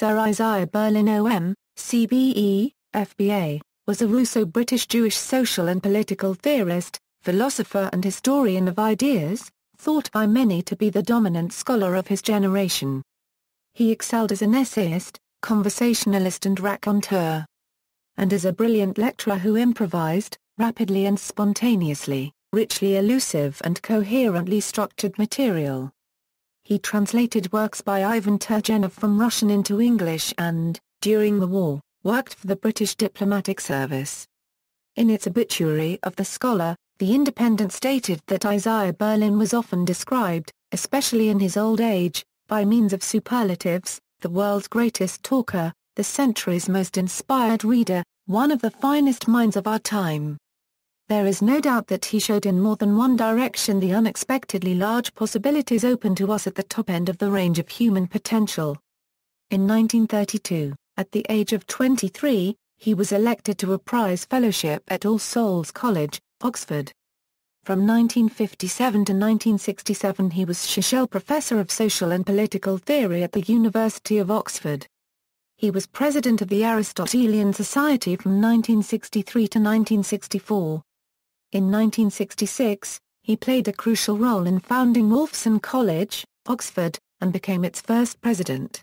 Sir Isaiah Berlin OM, CBE, FBA, was a Russo-British Jewish social and political theorist, philosopher and historian of ideas, thought by many to be the dominant scholar of his generation. He excelled as an essayist, conversationalist and raconteur, and as a brilliant lecturer who improvised, rapidly and spontaneously, richly allusive and coherently structured material. He translated works by Ivan Turgenev from Russian into English and, during the war, worked for the British diplomatic service. In its obituary of the scholar, The Independent stated that Isaiah Berlin was often described, especially in his old age, by means of superlatives, the world's greatest talker, the century's most inspired reader, one of the finest minds of our time. There is no doubt that he showed in more than one direction the unexpectedly large possibilities open to us at the top end of the range of human potential. In 1932, at the age of 23, he was elected to a prize fellowship at All Souls College, Oxford. From 1957 to 1967 he was Shishel Professor of Social and Political Theory at the University of Oxford. He was president of the Aristotelian Society from 1963 to 1964. In 1966, he played a crucial role in founding Wolfson College, Oxford, and became its first president.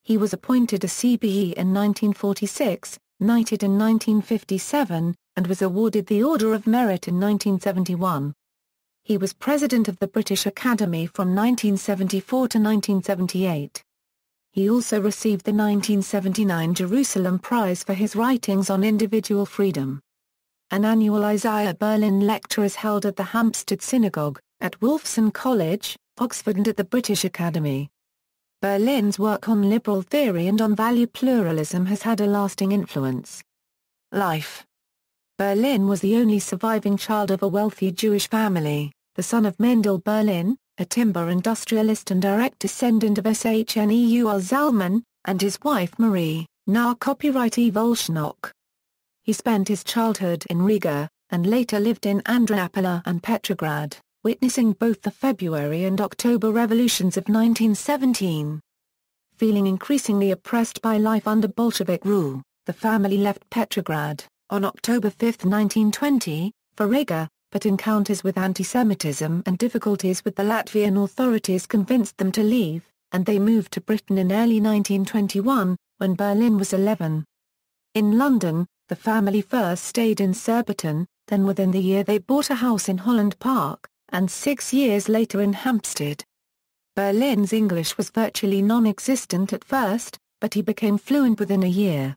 He was appointed a CBE in 1946, knighted in 1957, and was awarded the Order of Merit in 1971. He was president of the British Academy from 1974 to 1978. He also received the 1979 Jerusalem Prize for his writings on individual freedom. An annual Isaiah Berlin lecture is held at the Hampstead Synagogue, at Wolfson College, Oxford and at the British Academy. Berlin's work on liberal theory and on value pluralism has had a lasting influence. Life. Berlin was the only surviving child of a wealthy Jewish family, the son of Mendel Berlin, a timber industrialist and direct descendant of Schneur Zalman, and his wife Marie, now copyright Volshnok. He spent his childhood in Riga, and later lived in Andriapolis and Petrograd, witnessing both the February and October revolutions of 1917. Feeling increasingly oppressed by life under Bolshevik rule, the family left Petrograd, on October 5, 1920, for Riga, but encounters with anti-Semitism and difficulties with the Latvian authorities convinced them to leave, and they moved to Britain in early 1921, when Berlin was 11. In London, the family first stayed in Surbiton, then within the year they bought a house in Holland Park, and 6 years later in Hampstead. Berlin's English was virtually non-existent at first, but he became fluent within a year.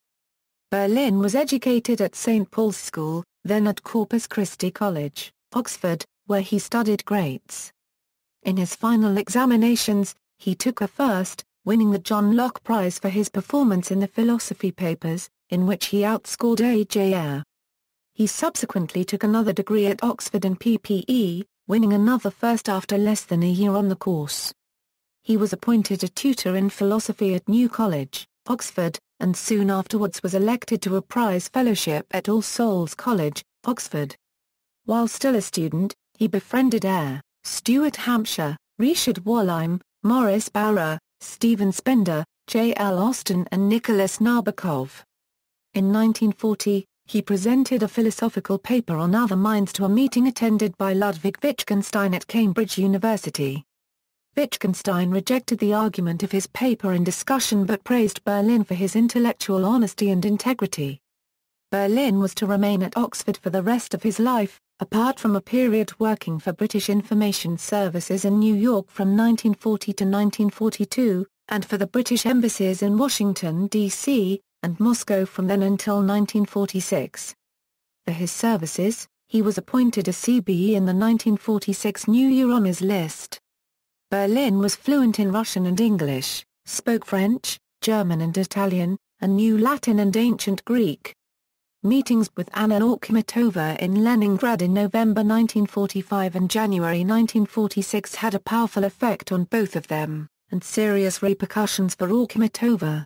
Berlin was educated at St. Paul's School, then at Corpus Christi College, Oxford, where he studied greats. In his final examinations, he took a first, winning the John Locke Prize for his performance in the philosophy papers, in which he outscored A.J. He subsequently took another degree at Oxford and PPE, winning another first after less than a year on the course. He was appointed a tutor in philosophy at New College, Oxford, and soon afterwards was elected to a prize fellowship at All Souls College, Oxford. While still a student, he befriended Stuart Hampshire, Richard Wollheim, Maurice Bauer, Stephen Spender, J.L. Austin and Nicholas Nabokov. In 1940, he presented a philosophical paper on other minds to a meeting attended by Ludwig Wittgenstein at Cambridge University. Wittgenstein rejected the argument of his paper in discussion but praised Berlin for his intellectual honesty and integrity. Berlin was to remain at Oxford for the rest of his life, apart from a period working for British Information Services in New York from 1940 to 1942, and for the British embassies in Washington, D.C., and Moscow from then until 1946. For his services, he was appointed a CBE in the 1946 New Year Honours List. Berlin was fluent in Russian and English, spoke French, German and Italian, and knew Latin and Ancient Greek. Meetings with Anna Akhmatova in Leningrad in November 1945 and January 1946 had a powerful effect on both of them, and serious repercussions for Akhmatova.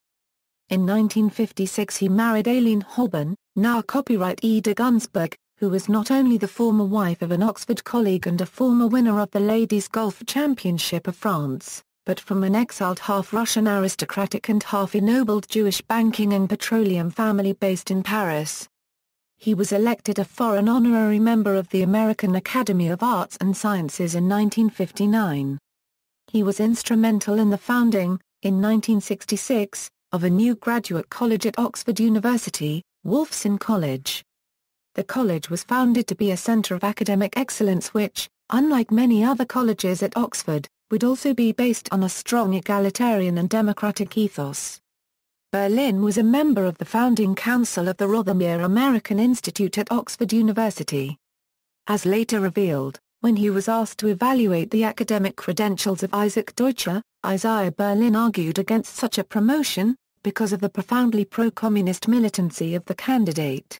In 1956 he married Aileen Holborn, now copyright Ida Gunsberg, who was not only the former wife of an Oxford colleague and a former winner of the Ladies' Golf Championship of France, but from an exiled half-Russian aristocratic and half-ennobled Jewish banking and petroleum family based in Paris. He was elected a foreign honorary member of the American Academy of Arts and Sciences in 1959. He was instrumental in the founding, in 1966, of a new graduate college at Oxford University, Wolfson College. The college was founded to be a centre of academic excellence which, unlike many other colleges at Oxford, would also be based on a strong egalitarian and democratic ethos. Berlin was a member of the founding council of the Rothermere American Institute at Oxford University. As later revealed, when he was asked to evaluate the academic credentials of Isaac Deutscher, Isaiah Berlin argued against such a promotion, because of the profoundly pro-communist militancy of the candidate.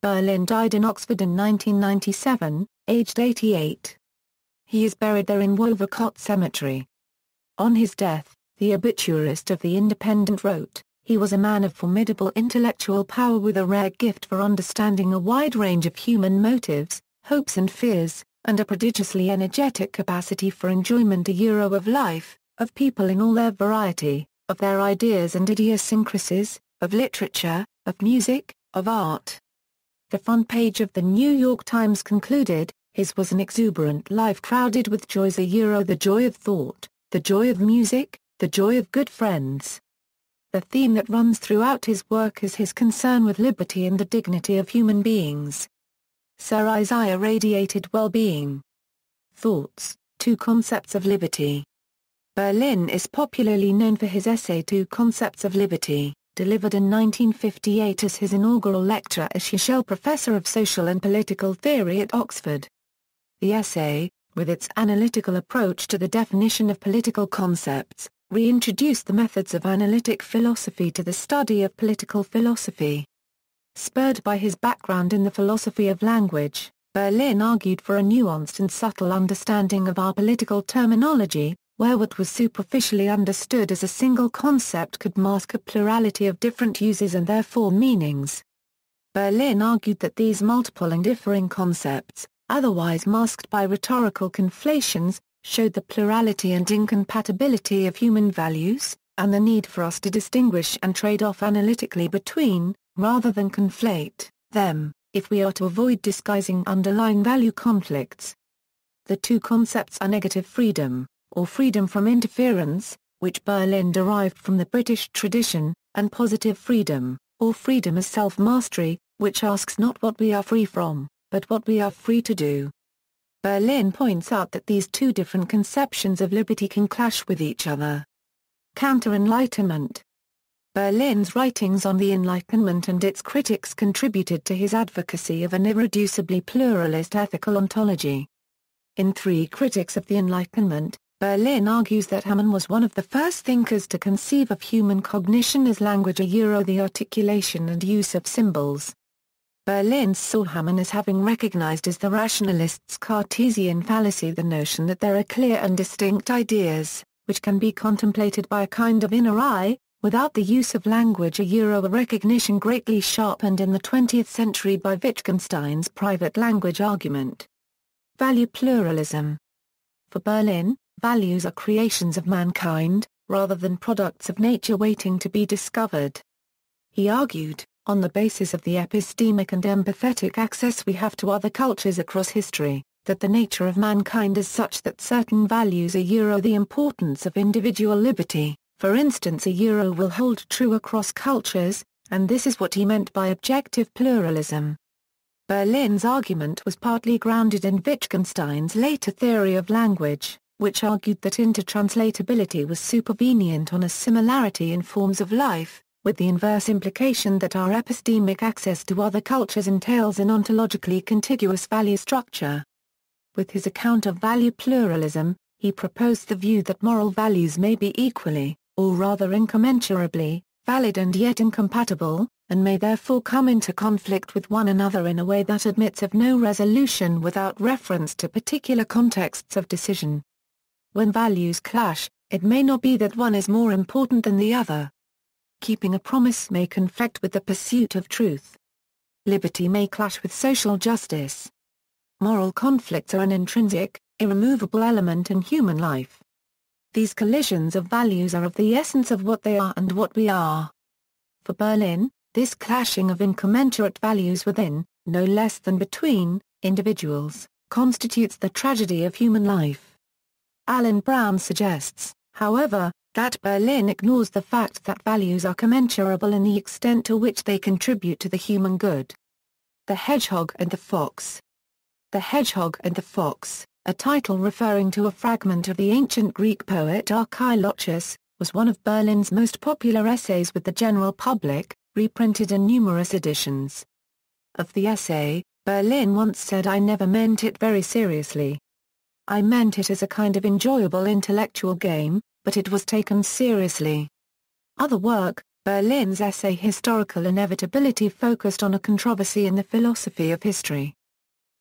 Berlin died in Oxford in 1997, aged 88. He is buried there in Wolvercott Cemetery. On his death, the obituarist of The Independent wrote, "He was a man of formidable intellectual power with a rare gift for understanding a wide range of human motives, hopes and fears, and a prodigiously energetic capacity for enjoyment of life, of people in all their variety, of their ideas and idiosyncrasies, of literature, of music, of art." The front page of the New York Times concluded, "His was an exuberant life crowded with joys, the joy of thought, the joy of music, the joy of good friends." The theme that runs throughout his work is his concern with liberty and the dignity of human beings. Sir Isaiah radiated well-being. Thoughts, Two Concepts of Liberty. Berlin is popularly known for his essay Two Concepts of Liberty, delivered in 1958 as his inaugural lecture as Shishel Professor of Social and Political Theory at Oxford. The essay, with its analytical approach to the definition of political concepts, reintroduced the methods of analytic philosophy to the study of political philosophy. Spurred by his background in the philosophy of language, Berlin argued for a nuanced and subtle understanding of our political terminology, where what was superficially understood as a single concept could mask a plurality of different uses and therefore meanings. Berlin argued that these multiple and differing concepts, otherwise masked by rhetorical conflations, showed the plurality and incompatibility of human values, and the need for us to distinguish and trade off analytically between, rather than conflate, them, if we are to avoid disguising underlying value conflicts. The two concepts are negative freedom, or freedom from interference, which Berlin derived from the British tradition, and positive freedom, or freedom as self-mastery, which asks not what we are free from, but what we are free to do. Berlin points out that these two different conceptions of liberty can clash with each other. Counter-Enlightenment. Berlin's writings on the Enlightenment and its critics contributed to his advocacy of an irreducibly pluralist ethical ontology. In Three Critics of the Enlightenment, Berlin argues that Hamann was one of the first thinkers to conceive of human cognition as language, the articulation and use of symbols. Berlin saw Hamann as having recognized as the rationalist's Cartesian fallacy the notion that there are clear and distinct ideas, which can be contemplated by a kind of inner eye, without the use of language, a recognition greatly sharpened in the 20th century by Wittgenstein's private language argument. Value pluralism. For Berlin, values are creations of mankind, rather than products of nature waiting to be discovered. He argued, on the basis of the epistemic and empathetic access we have to other cultures across history, that the nature of mankind is such that certain values, the importance of individual liberty, for instance, will hold true across cultures, and this is what he meant by objective pluralism. Berlin's argument was partly grounded in Wittgenstein's later theory of language, which argued that intertranslatability was supervenient on a similarity in forms of life, with the inverse implication that our epistemic access to other cultures entails an ontologically contiguous value structure. With his account of value pluralism, he proposed the view that moral values may be equally, or rather incommensurably, valid and yet incompatible, and may therefore come into conflict with one another in a way that admits of no resolution without reference to particular contexts of decision. When values clash, it may not be that one is more important than the other. Keeping a promise may conflict with the pursuit of truth. Liberty may clash with social justice. Moral conflicts are an intrinsic, irremovable element in human life. These collisions of values are of the essence of what they are and what we are. For Berlin, this clashing of incommensurate values within, no less than between, individuals, constitutes the tragedy of human life. Alan Brown suggests, however, that Berlin ignores the fact that values are commensurable in the extent to which they contribute to the human good. The Hedgehog and the Fox. The Hedgehog and the Fox, a title referring to a fragment of the ancient Greek poet Archilochus, was one of Berlin's most popular essays with the general public, reprinted in numerous editions. Of the essay, Berlin once said, "I never meant it very seriously. I meant it as a kind of enjoyable intellectual game, but it was taken seriously." Other work, Berlin's essay Historical Inevitability, focused on a controversy in the philosophy of history.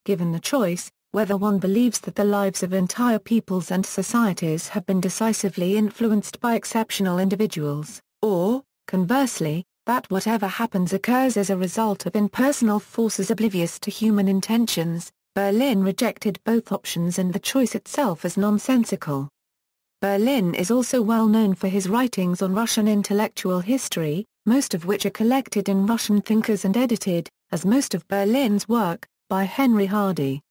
Given the choice, whether one believes that the lives of entire peoples and societies have been decisively influenced by exceptional individuals, or, conversely, that whatever happens occurs as a result of impersonal forces oblivious to human intentions, Berlin rejected both options and the choice itself as nonsensical. Berlin is also well known for his writings on Russian intellectual history, most of which are collected in Russian Thinkers and edited, as most of Berlin's work, by Henry Hardy.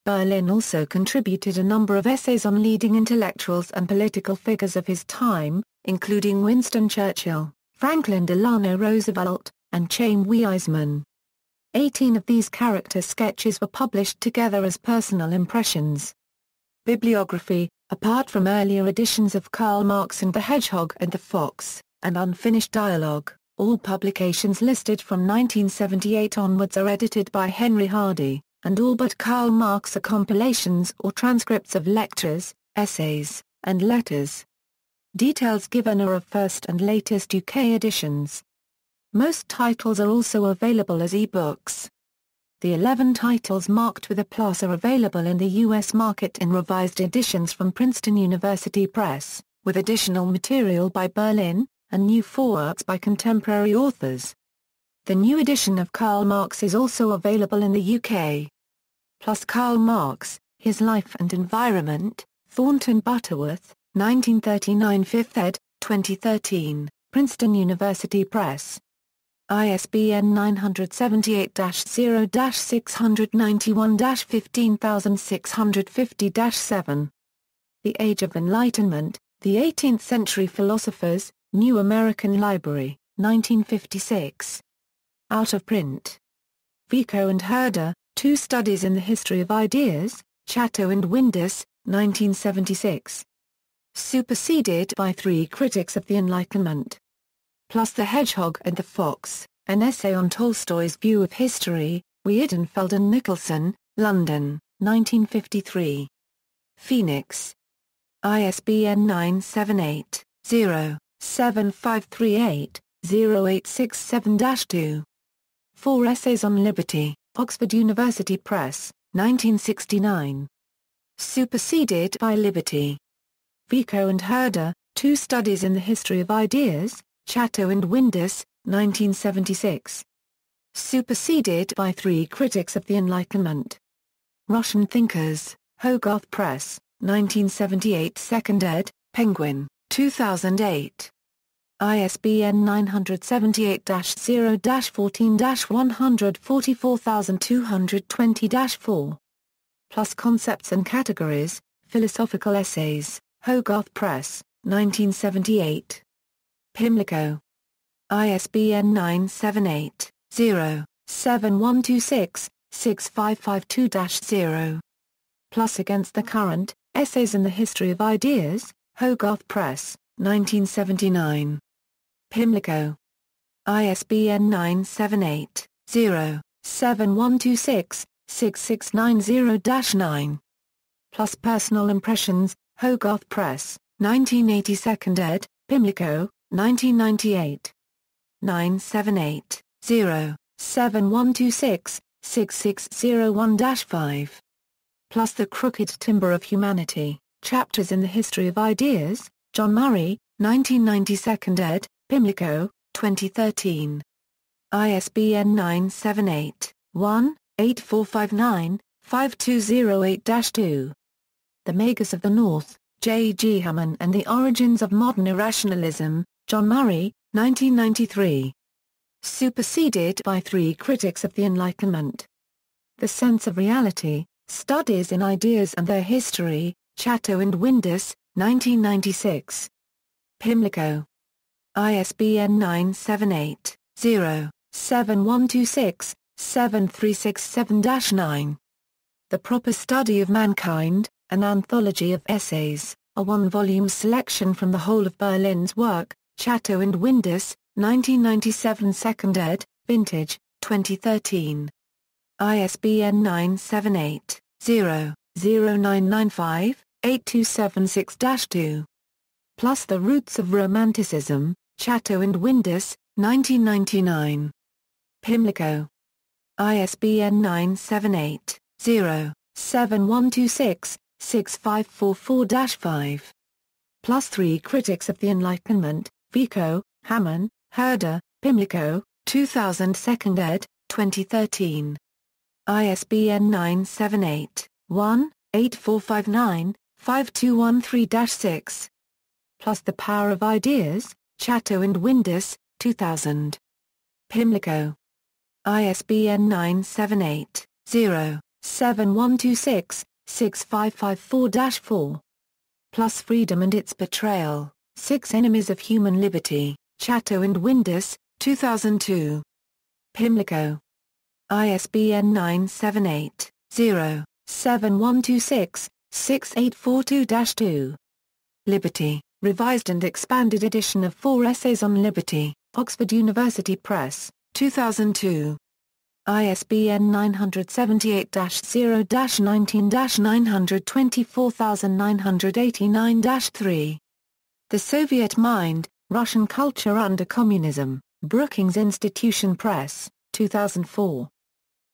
Berlin also contributed a number of essays on leading intellectuals and political figures of his time, including Winston Churchill, Franklin Delano Roosevelt, and Chaim Weizmann. 18 of these character sketches were published together as personal impressions. Bibliography. Apart from earlier editions of Karl Marx and the Hedgehog and the Fox, and unfinished dialogue, all publications listed from 1978 onwards are edited by Henry Hardy, and all but Karl Marx are compilations or transcripts of lectures, essays, and letters. Details given are of first and latest UK editions. Most titles are also available as e-books. The 11 titles marked with a plus are available in the U.S. market in revised editions from Princeton University Press, with additional material by Berlin, and new foreworks by contemporary authors. The new edition of Karl Marx is also available in the UK. Plus Karl Marx, His Life and Environment, Thornton Butterworth, 1939 5th ed., 2013, Princeton University Press. ISBN 978-0-691-15650-7. The Age of Enlightenment, The 18th Century Philosophers, New American Library, 1956. Out of print. Vico and Herder, Two Studies in the History of Ideas, Chatto and Windus, 1976. Superseded by Three Critics of the Enlightenment. Plus The Hedgehog and the Fox, an essay on Tolstoy's view of history, Weidenfeld and Nicholson, London, 1953. Phoenix. ISBN 978-0-7538-0867-2. 4 Essays on Liberty, Oxford University Press, 1969. Superseded by Liberty. Vico and Herder, Two Studies in the History of Ideas, Chatto and Windus, 1976. Superseded by Three Critics of the Enlightenment. Russian Thinkers, Hogarth Press, 1978 2nd ed., Penguin, 2008. ISBN 978-0-14-14-144220-4. Plus Concepts and Categories, Philosophical Essays, Hogarth Press, 1978. Pimlico. ISBN 978-0-7126-6552-0. Plus Against the Current, Essays in the History of Ideas, Hogarth Press, 1979. Pimlico. ISBN 978-0-7126-6690-9. Plus Personal Impressions, Hogarth Press, 1980 2nd ed., Pimlico, 1998. 978-0-7126-6601-5. Plus The Crooked Timber of Humanity, Chapters in the History of Ideas, John Murray, 1990 2nd ed., Pimlico, 2013. ISBN 978-1-8459-5208-2. The Magus of the North, J. G. Hammond and the Origins of Modern Irrationalism, John Murray, 1993. Superseded by 3 critics of the Enlightenment. The Sense of Reality, Studies in Ideas and Their History, Chatto and Windus, 1996. Pimlico. ISBN 978-0-7126-7367-9. The Proper Study of Mankind, an Anthology of Essays, a 1-volume selection from the whole of Berlin's work, Chatto and Windus, 1997 2nd ed., Vintage, 2013. ISBN 978-0-0995-8276-2. Plus The Roots of Romanticism, Chatto and Windus, 1999. Pimlico. ISBN 978-0-7126-6544-5. Plus 3 Critics of the Enlightenment, Vico, Hammond, Herder, Pimlico, 2000 2nd ed., 2013. ISBN 978-1-8459-5213-6. Plus The Power of Ideas, Chatto and Windus, 2000. Pimlico. ISBN 978-0-7126-6554-4. Plus Freedom and Its Betrayal, 6 Enemies of Human Liberty, Chatto and Windus, 2002. Pimlico. ISBN 978-0-7126-6842-2. Liberty, Revised and Expanded Edition of 4 Essays on Liberty, Oxford University Press, 2002. ISBN 978-0-19-924989-3. The Soviet Mind, Russian Culture Under Communism, Brookings Institution Press, 2004.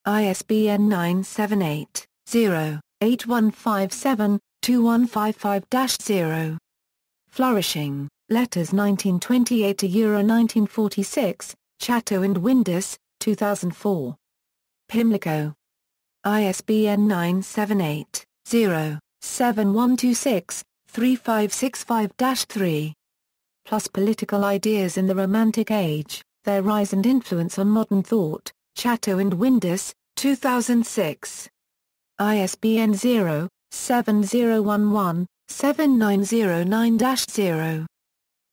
ISBN 978-0-8157-2155-0. Flourishing, Letters 1928-1946, Chatto and Windus, 2004. Pimlico. ISBN 978-0-7126-3565-3. Plus Political Ideas in the Romantic Age, Their Rise and Influence on Modern Thought, Chatto and Windus, 2006. ISBN 0-7011-7909-0.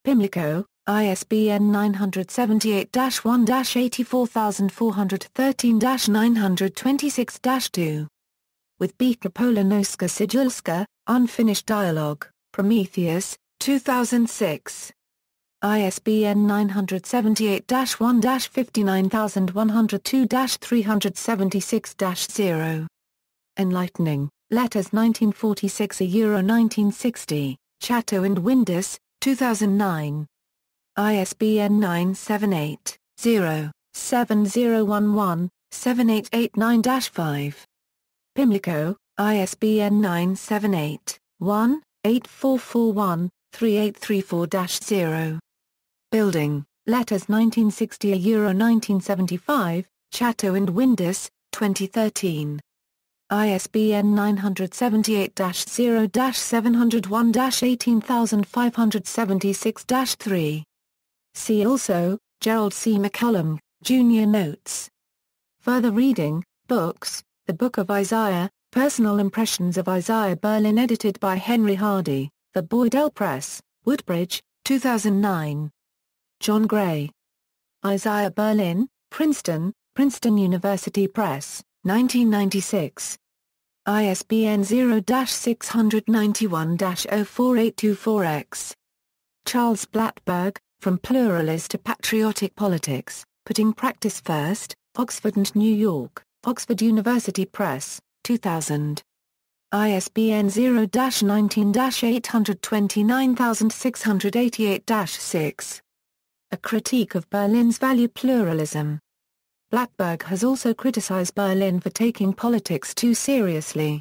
Pimlico, ISBN 978-84413-926-2. With Bika Polonowska-Sigulska, Unfinished Dialogue, Prometheus, 2006. ISBN 978-1-59102-376-0. Enlightening, Letters 1946-1960, Chatto and Windus, 2009. ISBN 978-0-7011-7889-5. Pimlico, ISBN 978-1-8441-3834-0. Building, Letters 1960-1975, Chatto and Windus, 2013. ISBN 978-701-18576-3. See also, Gerald C. McCollum, Junior Notes. Further reading, books, The Book of Isaiah, Personal Impressions of Isaiah Berlin edited by Henry Hardy, The Boydell Press, Woodbridge, 2009. John Gray. Isaiah Berlin, Princeton, Princeton University Press, 1996. ISBN 0-691-04824-X. Charles Blackburg, From Pluralist to Patriotic Politics, Putting Practice First, Oxford and New York, Oxford University Press, 2000. ISBN 0-19-829688-6. A Critique of Berlin's Value Pluralism. Blackburg has also criticized Berlin for taking politics too seriously.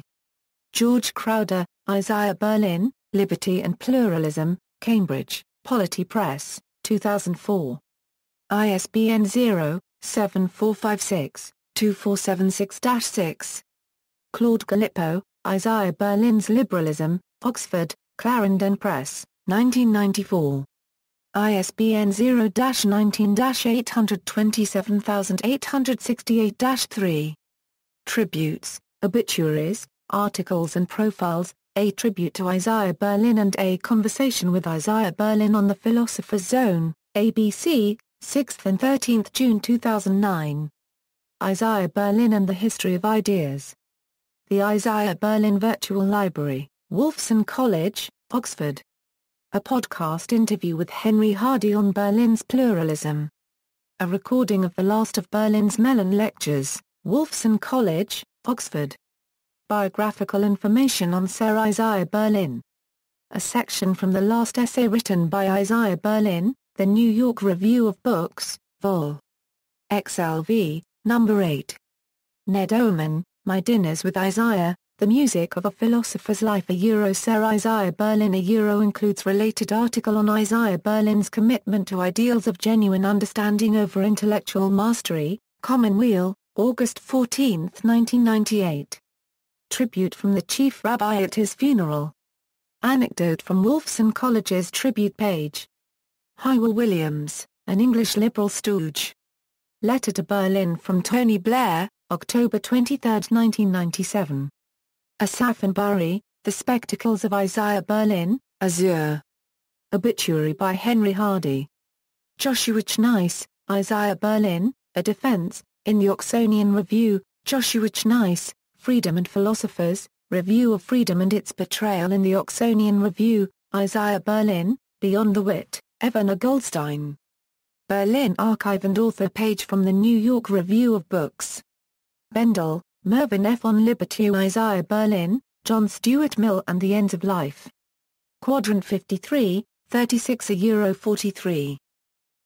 George Crowder, Isaiah Berlin, Liberty and Pluralism, Cambridge, Polity Press, 2004. ISBN 0-7456-2476-6. Claude Gallipo, Isaiah Berlin's Liberalism, Oxford, Clarendon Press, 1994. ISBN 0-19-827868-3. Tributes, obituaries, articles and profiles, A Tribute to Isaiah Berlin and A Conversation with Isaiah Berlin on the Philosopher's Zone, ABC, 6th and 13th June 2009. Isaiah Berlin and the History of Ideas. The Isaiah Berlin Virtual Library, Wolfson College, Oxford. A podcast interview with Henry Hardy on Berlin's pluralism. A recording of the last of Berlin's Mellon Lectures, Wolfson College, Oxford. Biographical information on Sir Isaiah Berlin. A section from the last essay written by Isaiah Berlin, The New York Review of Books, Vol. XLV, No. 8. Ned Oman, My Dinners with Isaiah, The Music of a Philosopher's Life Sir Isaiah Berlin includes related article on Isaiah Berlin's commitment to ideals of genuine understanding over intellectual mastery, Commonweal, August 14, 1998. Tribute from the Chief Rabbi at his funeral. Anecdote from Wolfson College's tribute page. Hywel Williams, an English liberal stooge. Letter to Berlin from Tony Blair, October 23, 1997. Asaf and Bari, The Spectacles of Isaiah Berlin, Azure. Obituary by Henry Hardy. Joshua Chnice, Isaiah Berlin, A Defense, in the Oxonian Review, Joshua Chnice, Freedom and Philosophers, Review of Freedom and its Betrayal in the Oxonian Review, Isaiah Berlin, Beyond the Wit, Evan Goldstein. Berlin Archive and Author page from the New York Review of Books. Bendel, Mervyn F. On Liberty. Isaiah Berlin, John Stuart Mill and the Ends of Life. Quadrant 53, 36 €43.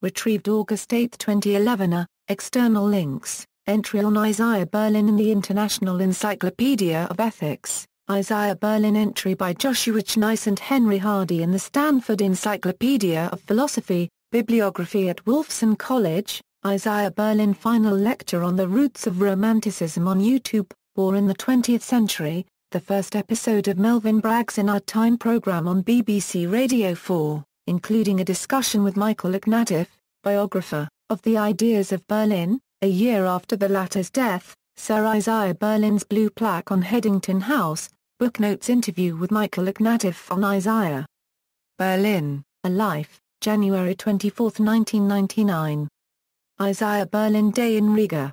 Retrieved August 8, 2011. External links, entry on Isaiah Berlin in the International Encyclopedia of Ethics, Isaiah Berlin entry by Joshua Chnice and Henry Hardy in the Stanford Encyclopedia of Philosophy, bibliography at Wolfson College, Isaiah Berlin final lecture on the roots of Romanticism on YouTube, War in the 20th Century, the first episode of Melvyn Bragg's In Our Time program on BBC Radio 4, including a discussion with Michael Ignatieff, biographer, of the ideas of Berlin, a year after the latter's death, Sir Isaiah Berlin's blue plaque on Headington House, Booknotes interview with Michael Ignatieff on Isaiah Berlin, A Life, January 24, 1999. Isaiah Berlin Day in Riga.